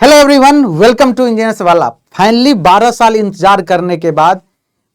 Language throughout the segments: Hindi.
Hello everyone, welcome to engineers वाला। फाइनली 12 साल इंतजार करने के बाद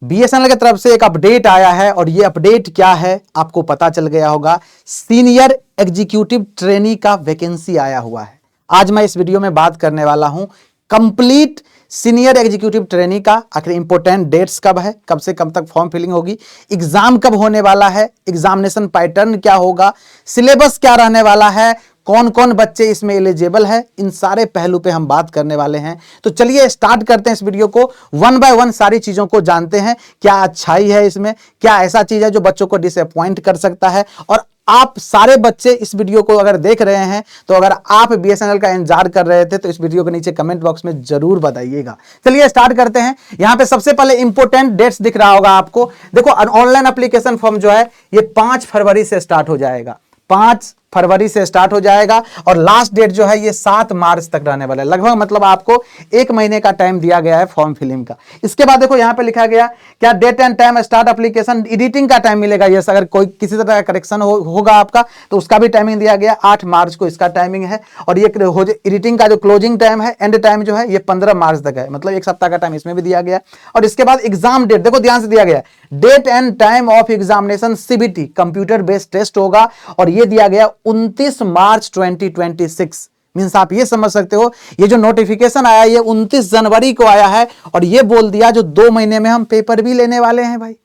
बीएसएनएल की तरफ से एक अपडेट आया है और ये अपडेट क्या है आपको पता चल गया होगा। सीनियर एग्जीक्यूटिव ट्रेनी का वैकेंसी आया हुआ है। आज मैं इस वीडियो में बात करने वाला हूं कंप्लीट सीनियर एग्जीक्यूटिव ट्रेनी का। आखिर इंपोर्टेंट डेट्स कब है, कब से कब तक फॉर्म फिलिंग होगी, एग्जाम कब होने वाला है, एग्जामिनेशन पैटर्न क्या होगा, सिलेबस क्या रहने वाला है, कौन कौन बच्चे इसमें एलिजिबल है, इन सारे पहलू पे हम बात करने वाले हैं। तो चलिए स्टार्ट करते हैं इस वीडियो को। वन बाय वन सारी चीजों को जानते हैं। क्या अच्छाई है इसमें, क्या ऐसा चीज है जो बच्चों को डिसअपॉइंट कर सकता है। और आप सारे बच्चे इस वीडियो को अगर देख रहे हैं तो अगर आप बीएसएनएल का इंतजार कर रहे थे तो इस वीडियो के नीचे कमेंट बॉक्स में जरूर बताइएगा। चलिए स्टार्ट करते हैं। यहां पे सबसे पहले इंपोर्टेंट डेट्स दिख रहा होगा आपको। देखो, ऑनलाइन एप्लीकेशन फॉर्म जो है ये 5 फरवरी से स्टार्ट हो जाएगा। 5 फरवरी से स्टार्ट हो जाएगा और लास्ट डेट जो है ये 7 मार्च तक रहने वाला है। लगभग मतलब आपको 1 महीने का टाइम दिया गया है फॉर्म फिलिंग का। इसके बाद देखो यहां पे लिखा गया क्या date and time start application, editing का टाइम मिलेगा। ये अगर कोई किसी तरह का करेक्शन होगा आपका तो उसका भी टाइमिंग दिया गया। 8 मार्च को इसका टाइमिंग है और ये एडिटिंग का जो क्लोजिंग टाइम है, एंड टाइम जो है ये 15 मार्च तक है, मतलब 1 सप्ताह का टाइम इसमें भी दिया गया। और इसके बाद एग्जाम डेट देखो ध्यान से दिया गया, date and time of examination CBT computer based test होगा और ये दिया गया 29 मार्च 2026। मींस आप ये समझ सकते हो ये जो नोटिफिकेशन आया ये 29 जनवरी को आया है और ये बोल दिया जो 2 महीने में हम पेपर भी लेने वाले हैं भाई।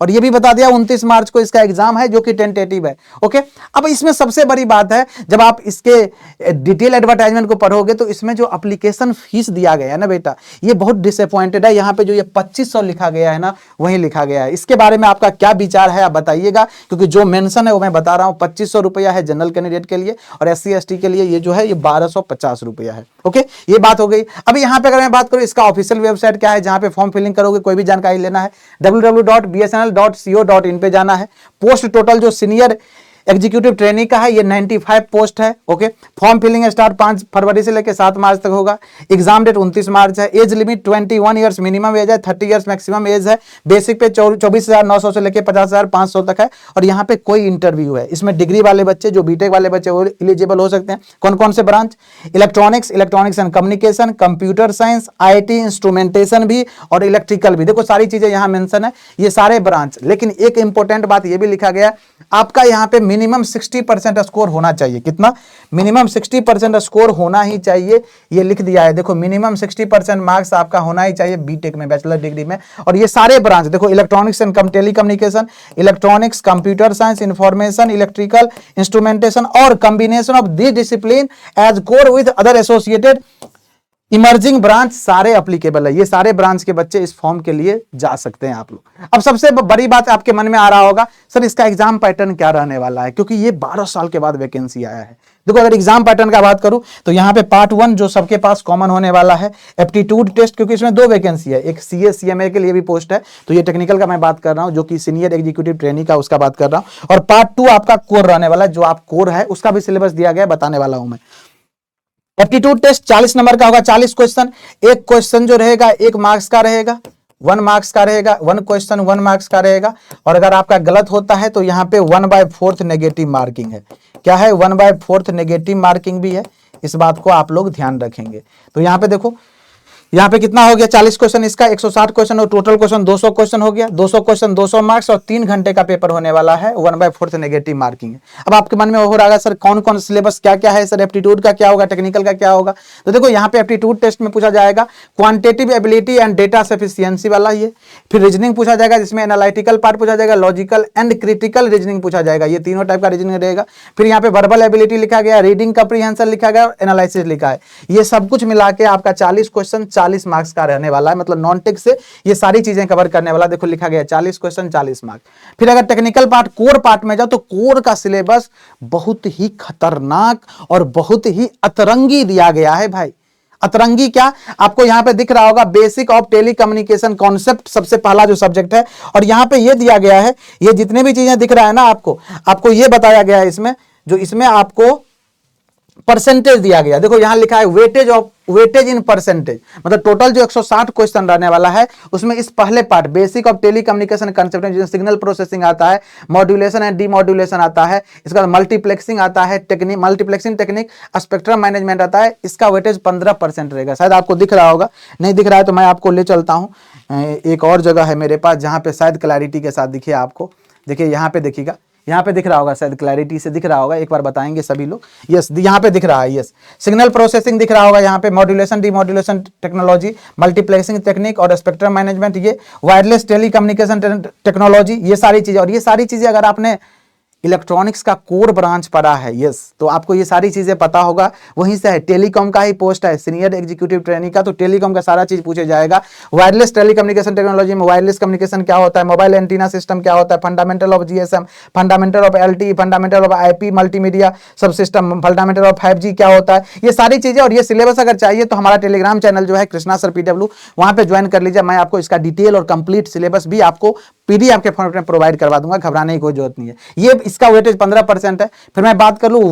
और ये भी बता दिया 29 मार्च को इसका एग्जाम है जो कि टेंटेटिव है। ओके, अब इसमें सबसे बड़ी बात है जब आप इसके डिटेल एडवर्टाइजमेंट को पढ़ोगे तो इसमें जो एप्लीकेशन फीस दिया गया है ना बेटा, ये बहुत डिसअपॉइंटेड है। यहाँ पे जो ये 2500 लिखा गया है ना, वही लिखा गया है। इसके बारे में आपका क्या विचार है आप बताइएगा, क्योंकि जो मेंशन है वो मैं बता रहा हूँ 2500 रुपया है जनरल कैंडिडेट के लिए और SC/ST के लिए ये जो है ये 1250 रुपया है। ओके, ये बात हो गई। अब यहाँ पे अगर मैं बात करूँ इसका ऑफिशियल वेबसाइट क्या है जहाँ पे फॉर्म फिलिंग करोगे, कोई भी जानकारी लेना है www.bsnl.co.in पे जाना है। पोस्ट टोटल जो सीनियर एग्जीक्यूटिव ट्रेनिंग का है ये 95 पोस्ट है। ओके, फॉर्म फिलिंग स्टार्ट 5 फरवरी से लेकर 7 मार्च तक होगा। एग्जाम डेट 29 मार्च है। Age limit 21 years minimum age है, 30 ईयर्स मैक्सिमम एज है। बेसिक पे 24,900 से लेकर 50,500 तक है और यहाँ पे कोई इंटरव्यू है। इसमें डिग्री वाले बच्चे जो बीटेक वाले बच्चे वो एलिजिबल हो सकते हैं। कौन कौन से branch, electronics and communication, computer science, IT instrumentation भी और इलेक्ट्रिकल भी। देखो सारी चीजें यहाँ मेंशन है, ये सारे ब्रांच। लेकिन एक इंपॉर्टेंट बात ये भी लिखा गया आपका यहाँ पे मिनिमम 60% स्कोर होना चाहिए। कितना? मिनिमम 60% स्कोर होना ही चाहिए, ये लिख दिया है। देखो मिनिमम 60% मार्क्स आपका होना ही चाहिए बीटेक में, बैचलर डिग्री में। और ये सारे ब्रांच देखो, electronics and telecommunication, electronics, computer science, information, electrical, instrumentation और combination of this discipline as core with other associated emerging branch सारे एप्लीकेबल है। ये सारे ब्रांच के बच्चे इस फॉर्म के लिए जा सकते हैं आप लोग। अब सबसे बड़ी बात आपके मन में आ रहा होगा सर इसका एग्जाम पैटर्न क्या रहने वाला है, क्योंकि ये 12 साल के बाद वैकेंसी आया है। देखो अगर एग्जाम पैटर्न का बात करूं तो यहाँ पे पार्ट 1 जो सबके पास कॉमन होने वाला है एप्टीट्यूड टेस्ट, क्योंकि इसमें 2 वैकेंसी है, एक CA CMA के लिए भी पोस्ट है। तो ये टेक्निकल का मैं बात कर रहा हूं जो कि सीनियर एग्जीक्यूटिव ट्रेनिंग का उसका बात कर रहा हूं। और पार्ट 2 आपका कोर रहने वाला है, जो आप कोर है उसका भी सिलेबस दिया गया बताने वाला हूं मैं। एप्टीट्यूड टेस्ट 40 नंबर का होगा, 40 क्वेश्चन। एक क्वेश्चन जो रहेगा 1 मार्क्स का रहेगा, 1 मार्क्स का रहेगा। 1 क्वेश्चन 1 मार्क्स का रहेगा। और अगर आपका गलत होता है तो यहाँ पे 1/4 नेगेटिव मार्किंग है। क्या है? 1/4 नेगेटिव मार्किंग भी है। इस बात को आप लोग ध्यान रखेंगे। तो यहाँ पे देखो, यहाँ पे कितना हो गया 40 क्वेश्चन, इसका 160 क्वेश्चन और टोटल क्वेश्चन 200 क्वेश्चन हो गया। 200 क्वेश्चन 200 मार्क्स और 3 घंटे का पेपर होने वाला है। 1/4 नेगेटिव मार्किंग है। अब आपके मन में हो रहा है सर कौन कौन सिलेबस क्या क्या है, सर एप्टीट्यूड का क्या होगा, टेक्निकल का क्या होगा। तो देखो यहाँ पे एप्टीट्यूड टेस्ट में पूछा जाएगा quantitative ability and data sufficiency वाला ये, फिर रीजनिंग पूछा जाएगा जिसमें एनालिटिकल पार्ट पूछा जाएगा, लॉजिकल एंड क्रिटिकल रीजनिंग पूछा जाएगा। ये तीनों टाइप का रीजनिंग रहेगा। फिर यहाँ पे वर्बल एबिलिटी लिखा गया, रीडिंग कम्प्रीहेंशन लिखा गया, एनालिसिस लिखा है। ये सब कुछ मिला के आपका 40 क्वेश्चन 40 मार्क्स का रहने वाला है, मतलब नॉन टेक से ये सारी चीजें कवर करने वाला। देखो लिखा गया 40 क्वेश्चन 40 मार्क्स। फिर अगर टेक्निकल पार्ट कोर पार्ट में जाओ तो कोर का सिलेबस बहुत ही खतरनाक और बहुत ही अतरंगी दिया गया है भाई। अतरंगी क्या, आपको यहां पे दिख रहा होगा बेसिक ऑफ टेलीकम्युनिकेशन कॉन्सेप्ट सबसे पहला जो सब्जेक्ट है। और यहां पे ये दिया गया है, ये जितने भी चीजें दिख रहा है ना आपको ये बताया गया है इसमें, जो इसमें आपको परसेंटेज दिया गया, देखो यहां लिखा है वेटेज इन परसेंटेज, मतलब टोटल जो 160 क्वेश्चन रहने वाला है उसमें इस पहले part basic of telecommunication concept जिसमें सिग्नल प्रोसेसिंग आता है, मॉड्यूलेशन एंड डीमॉड्यूलेशन आता है, इसका मल्टीप्लेक्सिंग आता है, technique multiplexing technique, spectrum management आता है, इसका वेटेज 15% रहेगा। शायद आपको दिख रहा होगा, नहीं दिख रहा है तो मैं आपको ले चलता हूं, एक और जगह है मेरे पास जहां पे शायद क्लैरिटी के साथ दिखे आपको। देखिए यहाँ पे देखिएगा, यहाँ पे दिख रहा होगा, शायद क्लैरिटी से दिख रहा होगा, एक बार बताएंगे सभी लोग। यस, यहाँ पे दिख रहा है, यस सिग्नल प्रोसेसिंग दिख रहा होगा, यहाँ पे modulation demodulation technology, multiplexing technique और स्पेक्ट्रम मैनेजमेंट, ये वायरलेस टेलीकम्युनिकेशन टेक्नोलॉजी, ये सारी चीजें। और ये सारी चीजें अगर आपने इलेक्ट्रॉनिक्स का कोर ब्रांच पढ़ा है, यस, तो आपको ये सारी चीजें पता होगा। वहीं से है, टेलीकॉम का ही पोस्ट है, सीनियर एग्जीक्यूटिव ट्रेनिंग का, तो टेलीकॉम का सारा चीज पूछे जाएगा। वायरलेस टेलीकम्युनिकेशन टेक्नोलॉजी में वायरलेस कम्युनिकेशन क्या होता है, मोबाइल एंटीना सिस्टम क्या होता है, fundamental of GSM, fundamental of LT, fundamental of IP multimedia सब सिस्टम, फंडामेंटल ऑफ 5G क्या होता है, ये सारी चीजें। और ये सिलेबस अगर चाहिए तो हमारा टेलीग्राम चैनल जो है कृष्णा सर PW, वहां पे ज्वाइन कर लीजिए। मैं आपको इसका डिटेल और कंप्लीट सिलेबस भी आपको PDF के फॉर्मेट में प्रोवाइड करवा दूंगा, घबराने की कोई जरूरत नहीं है। ये इसका वेटेज 15% है। फिर मैं बात कर लूं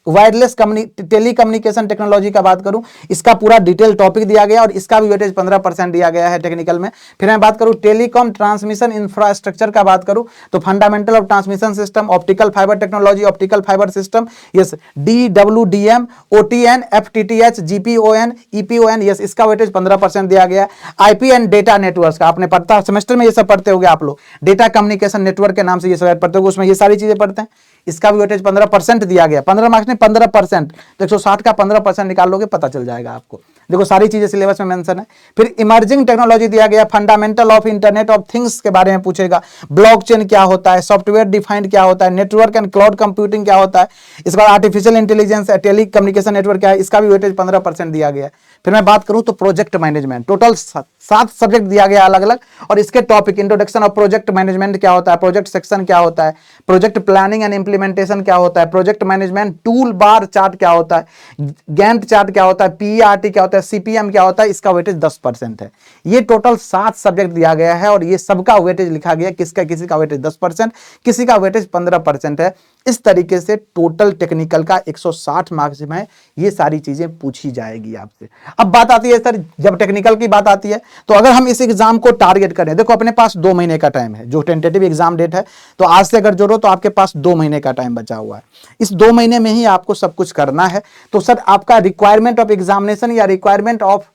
वायरलेस टेलीकम्युनिकेशन टेक्नोलॉजी का बात करूं, इसका पूरा डिटेल टॉपिक दिया गया और इसका भी वेटेज 15% दिया गया है टेक्निकल में। फिर मैं बात करूं टेलीकॉम ट्रांसमिशन इंफ्रास्ट्रक्चर का बात करूं तो fundamental of transmission system, optical fibre technology, optical fibre system, yes DWDM, OTN, FTTH, GPON, EPON, yes इसका वेटेज 15% दिया गया। IP एंड डेटा नेटवर्क का आपने पढ़ता, सेमेस्टर में ये सब पढ़ते होंगे आप लोग, डेटा कम्युनिकेशन नेटवर्क के नाम से ये सब पढ़ते होंगे, उसमें ये सारी चीजें पढ़ते हैं। इसका भी वेटेज 15% दिया गया, 15 मार्क्स में 15%, तो 160 का 15% निकाल लोगे, पता चल जाएगा आपको। देखो सारी चीजें सिलेबस में मेंशन है। फिर इमर्जिंग टेक्नोलॉजी दिया गया, fundamental of internet of things के बारे में पूछेगा, ब्लॉकचेन क्या होता है, सॉफ्टवेयर डिफाइंड क्या होता है, नेटवर्क एंड क्लाउड कंप्यूटिंग क्या होता है, इसके बाद आर्टिफिशियल इंटेलिजेंस, टेलीकम्युनिकेशन नेटवर्क क्या है, इसका भी वेटेज 15% दिया गया। फिर मैं बात करूं तो प्रोजेक्ट मैनेजमेंट, टोटल 7 सब्जेक्ट दिया गया अलग अलग, और इसके topic introduction of project management क्या होता है, प्रोजेक्ट सेक्शन क्या होता है, प्रोजेक्ट प्लानिंग एंड इंप्लीमेंटेशन क्या होता है, project management tool bar chart क्या होता है, गैंट चार्ट क्या होता है, PERT क्या होता है, CPM क्या होता है, इसका वेटेज 10% है। ये टोटल 7 सब्जेक्ट दिया गया है और ये सबका वेटेज लिखा गया, किसका, किसी का वेटेज 10%, किसी का वेटेज 15% है। इस तरीके से टोटल टेक्निकल का 160 मार्क्स में ये सारी चीजें पूछी जाएगी आपसे। अब बात आती है सर, जब टेक्निकल की बात आती है तो अगर हम इस एग्जाम को टारगेट करें, देखो अपने पास 2 महीने का टाइम है, जो टेंटेटिव एग्जाम डेट है, तो आज से अगर जोड़ो तो आपके पास 2 महीने का टाइम बचा हुआ है। इस 2 महीने में ही आपको सब कुछ करना है। तो सर आपका रिक्वायरमेंट ऑफ एग्जामिनेशन या रिक्वायरमेंट ऑफ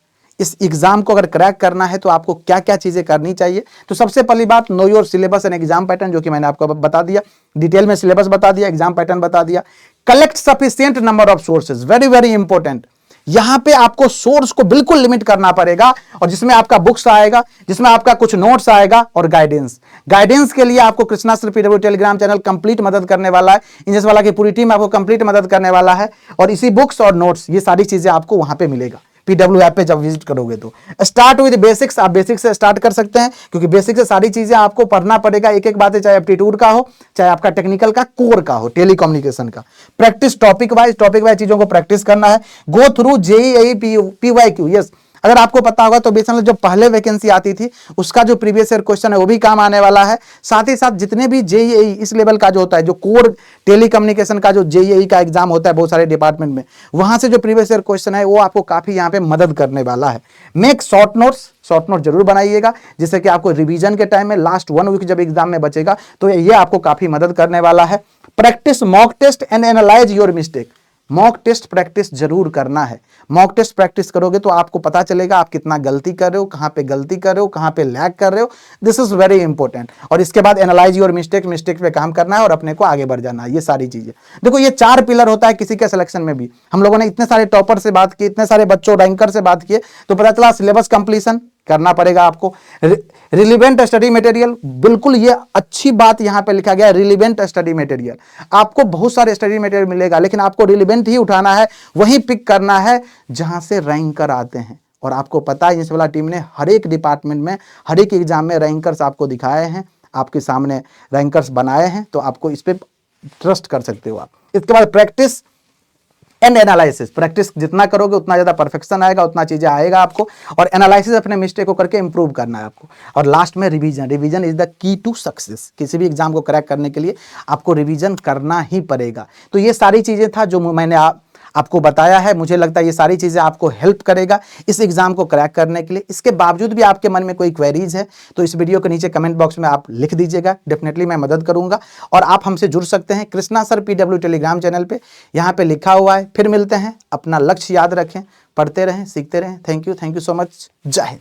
इस एग्जाम को अगर क्रैक करना है तो आपको क्या क्या चीजें करनी चाहिए। तो सबसे पहली बात, know your syllabus and exam pattern, जो कि मैंने आपको बता दिया, डिटेल में सिलेबस बता दिया, एग्जाम पैटर्न बता दिया। Collect sufficient number of sources, very very important. यहां पे आपको सोर्स को बिल्कुल लिमिट करना पड़ेगा, और जिसमें आपका बुक्स आएगा, जिसमें आपका कुछ नोट्स आएगा, और गाइडेंस के लिए आपको Krishna sir PW Telegram channel complete मदद करने वाला है। इंजस वाला की पूरी टीम आपको कंप्लीट मदद करने वाला है, और इसी बुक्स और नोट्स ये सारी चीजें आपको वहां पे मिलेगा PW ऐप पे जब विजिट करोगे तो। स्टार्ट विद बेसिक्स, आप बेसिक से स्टार्ट कर सकते हैं, क्योंकि बेसिक से सारी चीजें आपको पढ़ना पड़ेगा, एक एक बातें, चाहे एप्टीट्यूड का हो, चाहे आपका टेक्निकल का कोर का हो, टेलीकम्युनिकेशन का। प्रैक्टिस टॉपिक वाइज चीजों को प्रैक्टिस करना है। Go through JEE PYQ, yes अगर आपको पता होगा तो बेसिकली जो पहले वैकेंसी आती थी उसका जो प्रीवियस ईयर क्वेश्चन है वो भी काम आने वाला है। साथ ही साथ जितने भी JEE इस लेवल का जो होता है, जो कोर टेलीकम्युनिकेशन का जो JEE का एग्जाम होता है बहुत सारे डिपार्टमेंट में, वहां से जो प्रीवियस ईयर क्वेश्चन है वो आपको काफी यहाँ पे मदद करने वाला है। मेक शॉर्ट नोट जरूर बनाइएगा, जिससे कि आपको रिवीजन के टाइम में लास्ट 1 वीक जब एग्जाम में बचेगा तो ये आपको काफी मदद करने वाला है। Practice mock test and analyse your mistake, mock test practice जरूर करना है। मॉक टेस्ट प्रैक्टिस करोगे तो आपको पता चलेगा आप कितना गलती कर रहे हो, कहां पे गलती कर रहे हो, कहां पे लैग कर रहे हो। This is very important. और इसके बाद एनालाइज योर मिस्टेक पे काम करना है और अपने को आगे बढ़ जाना है। ये सारी चीजें देखो, ये 4 पिलर होता है किसी के सिलेक्शन में भी। हम लोगों ने इतने सारे टॉपर से बात की, इतने सारे बच्चों रैंकर से बात किए, तो पता चला सिलेबस कंप्लीशन करना पड़ेगा आपको। रिलीवेंट स्टडी मटेरियल, बिल्कुल ये अच्छी बात यहां पे लिखा गया है, रिलीवेंट स्टडी मटेरियल। आपको बहुत सारे स्टडी मटेरियल मिलेगा, लेकिन आपको रिलीवेंट ही उठाना है, वही पिक करना है जहां से रैंकर आते हैं। और आपको पता है इस वाला टीम ने हर एक डिपार्टमेंट में, हर एक एग्जाम में रैंकर्स आपको दिखाए हैं, आपके सामने रैंकर्स बनाए हैं, तो आपको इस पर ट्रस्ट कर सकते हो आप। इसके बाद प्रैक्टिस एंड एनालिसिस। प्रैक्टिस जितना करोगे उतना ज़्यादा परफेक्शन आएगा, उतना चीज़ें आएगा आपको, और एनालिसिस अपने मिस्टेक को करके इंप्रूव करना है आपको। और लास्ट में revision. Revision is the key to success. किसी भी एग्जाम को क्रैक करने के लिए आपको रिवीजन करना ही पड़ेगा। तो ये सारी चीज़ें था जो मैंने आपको बताया है। मुझे लगता है ये सारी चीज़ें आपको हेल्प करेगा इस एग्जाम को क्रैक करने के लिए। इसके बावजूद भी आपके मन में कोई क्वेरीज है तो इस वीडियो के नीचे कमेंट बॉक्स में आप लिख दीजिएगा, डेफिनेटली मैं मदद करूंगा। और आप हमसे जुड़ सकते हैं Krishna sir PW Telegram channel पे, यहाँ पे लिखा हुआ है। फिर मिलते हैं, अपना लक्ष्य याद रखें, पढ़ते रहें, सीखते रहें। Thank you so much. जय हिंद।